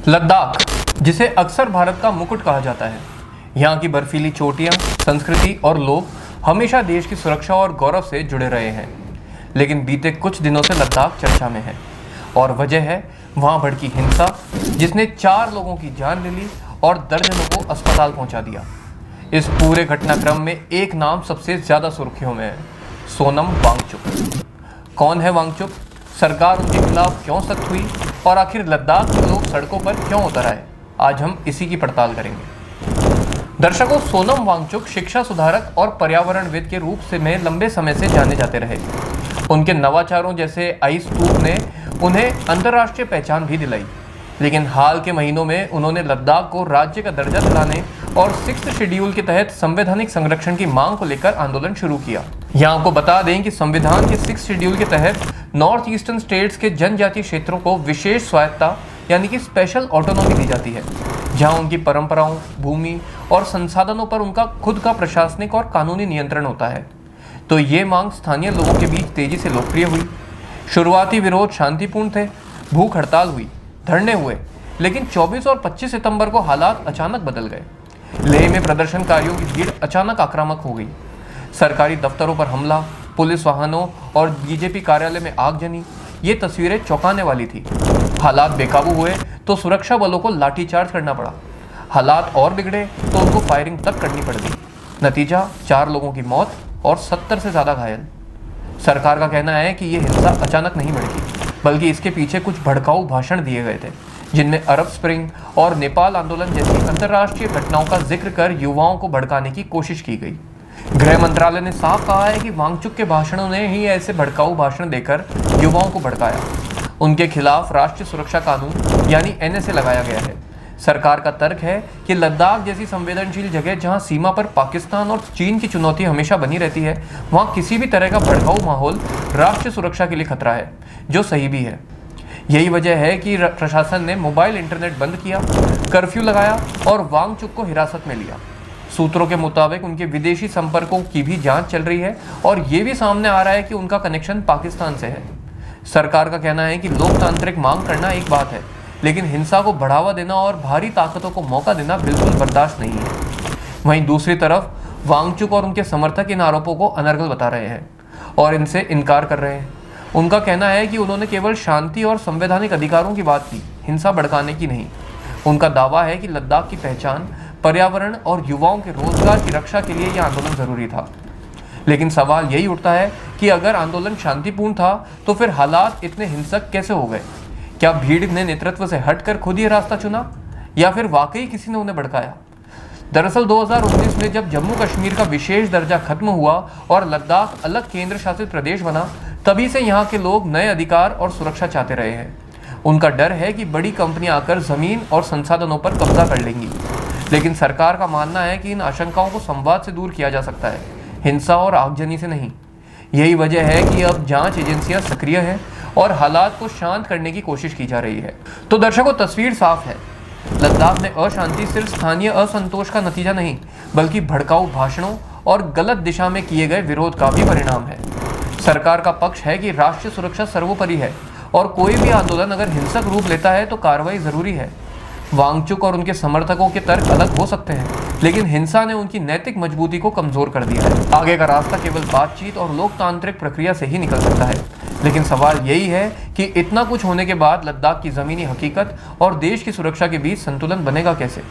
लद्दाख, जिसे अक्सर भारत का मुकुट कहा जाता है, यहाँ की बर्फीली चोटियाँ, संस्कृति और लोग हमेशा देश की सुरक्षा और गौरव से जुड़े रहे हैं। लेकिन बीते कुछ दिनों से लद्दाख चर्चा में है और वजह है वहाँ भड़की हिंसा, जिसने 4 लोगों की जान ले ली और दर्जनों को अस्पताल पहुँचा दिया। इस पूरे घटनाक्रम में एक नाम सबसे ज़्यादा सुर्खियों में है, सोनम वांगचुक। कौन है वांगचुक, सरकार उनके खिलाफ क्यों सख्त हुई और आखिर लद्दाख के लोग सड़कों पर क्यों उतर आए, आज हम इसी की पड़ताल करेंगे। दर्शकों, सोनम वांगचुक शिक्षा सुधारक और पर्यावरणविद के रूप में लंबे समय से जाने जाते रहे। उनके नवाचारों जैसे आइस स्तूप ने उन्हें अंतर्राष्ट्रीय पहचान भी दिलाई। लेकिन हाल के महीनों में उन्होंने लद्दाख को राज्य का दर्जा दिलाने और 6th शेड्यूल के तहत संवैधानिक संरक्षण की मांग को लेकर आंदोलन शुरू किया। यहाँ आपको बता दें कि संविधान के 6th शेड्यूल के तहत नॉर्थ ईस्टर्न स्टेट्स के जनजातीय क्षेत्रों को विशेष स्वायत्ता यानी कि स्पेशल ऑटोनॉमी दी जाती है, जहाँ उनकी परंपराओं, भूमि और संसाधनों पर उनका खुद का प्रशासनिक और कानूनी नियंत्रण होता है। तो ये मांग स्थानीय लोगों के बीच तेजी से लोकप्रिय हुई। शुरुआती विरोध शांतिपूर्ण थे, भूख हड़ताल हुई, धरने हुए, लेकिन 24 और 25 सितंबर को हालात अचानक बदल गए। लेह में प्रदर्शनकारियों की भीड़ अचानक आक्रामक हो गई। सरकारी दफ्तरों पर हमला, पुलिस वाहनों और बीजेपी कार्यालय में आगजनी, ये तस्वीरें चौंकाने वाली थी। हालात बेकाबू हुए तो सुरक्षा बलों को लाठीचार्ज करना पड़ा। हालात और बिगड़े तो उनको फायरिंग तक करनी पड़ गई। नतीजा 4 लोगों की मौत और 70 से ज़्यादा घायल। सरकार का कहना है कि ये हिंसा अचानक नहीं भड़की, बल्कि इसके पीछे कुछ भड़काऊ भाषण दिए गए थे, जिनमें अरब स्प्रिंग और नेपाल आंदोलन जैसी अंतर्राष्ट्रीय घटनाओं का जिक्र कर युवाओं को भड़काने की कोशिश की गई। गृह मंत्रालय ने साफ कहा है कि वांगचुक के भाषणों ने ही ऐसे भड़काऊ भाषण देकर युवाओं को भड़काया। उनके खिलाफ राष्ट्रीय सुरक्षा कानून यानी NSA लगाया गया है। सरकार का तर्क है कि लद्दाख जैसी संवेदनशील जगह, जहां सीमा पर पाकिस्तान और चीन की चुनौती हमेशा बनी रहती है, वहां किसी भी तरह का भड़काऊ माहौल राष्ट्रीय सुरक्षा के लिए खतरा है, जो सही भी है। यही वजह है कि प्रशासन ने मोबाइल इंटरनेट बंद किया, कर्फ्यू लगाया और वांगचुक को हिरासत में लिया। सूत्रों के मुताबिक उनके विदेशी संपर्कों की भी जांच चल रही है और ये भी सामने आ रहा है कि उनका कनेक्शन पाकिस्तान से है। सरकार का कहना है कि लोकतांत्रिक मांग करना एक बात है, लेकिन हिंसा को बढ़ावा देना और भारी ताकतों को मौका देना बिल्कुल बर्दाश्त नहीं है। वहीं दूसरी तरफ वांगचुक और उनके समर्थक इन आरोपों को अनर्गल बता रहे हैं और इनसे इनकार कर रहे हैं। उनका कहना है कि उन्होंने केवल शांति और संवैधानिक अधिकारों की बात की, हिंसा भड़काने की नहीं। उनका दावा है कि लद्दाख की पहचान, पर्यावरण और युवाओं के रोजगार की रक्षा के लिए यह आंदोलन जरूरी था। लेकिन सवाल यही उठता है कि अगर आंदोलन शांतिपूर्ण था तो फिर हालात इतने हिंसक कैसे हो गए? क्या भीड़ ने नेतृत्व से हटकर खुद ही रास्ता चुना या फिर वाकई किसी ने उन्हें भड़काया? दरअसल 2019 में जब जम्मू कश्मीर का विशेष दर्जा खत्म हुआ और लद्दाख अलग केंद्र शासित प्रदेश बना, तभी से यहाँ के लोग नए अधिकार और सुरक्षा चाहते रहे हैं। उनका डर है कि बड़ी कंपनियां आकर जमीन और संसाधनों पर कब्जा कर लेंगी। लेकिन सरकार का मानना है कि इन आशंकाओं को संवाद से दूर किया जा सकता है, हिंसा और आगजनी से नहीं। यही वजह है कि अब जांच एजेंसियां सक्रिय हैं और हालात को शांत करने की कोशिश की जा रही है। तो दर्शकों, तस्वीर साफ है। लद्दाख में अशांति सिर्फ स्थानीय असंतोष का नतीजा नहीं, बल्कि भड़काऊ भाषणों और गलत दिशा में किए गए विरोध का भी परिणाम है। सरकार का पक्ष है कि राष्ट्रीय सुरक्षा सर्वोपरि है और कोई भी आंदोलन अगर हिंसक रूप लेता है तो कार्रवाई जरूरी है। वांगचुक और उनके समर्थकों के तर्क अलग हो सकते हैं, लेकिन हिंसा ने उनकी नैतिक मजबूती को कमजोर कर दिया है। आगे का रास्ता केवल बातचीत और लोकतांत्रिक प्रक्रिया से ही निकल सकता है। लेकिन सवाल यही है कि इतना कुछ होने के बाद लद्दाख की जमीनी हकीकत और देश की सुरक्षा के बीच संतुलन बनेगा कैसे?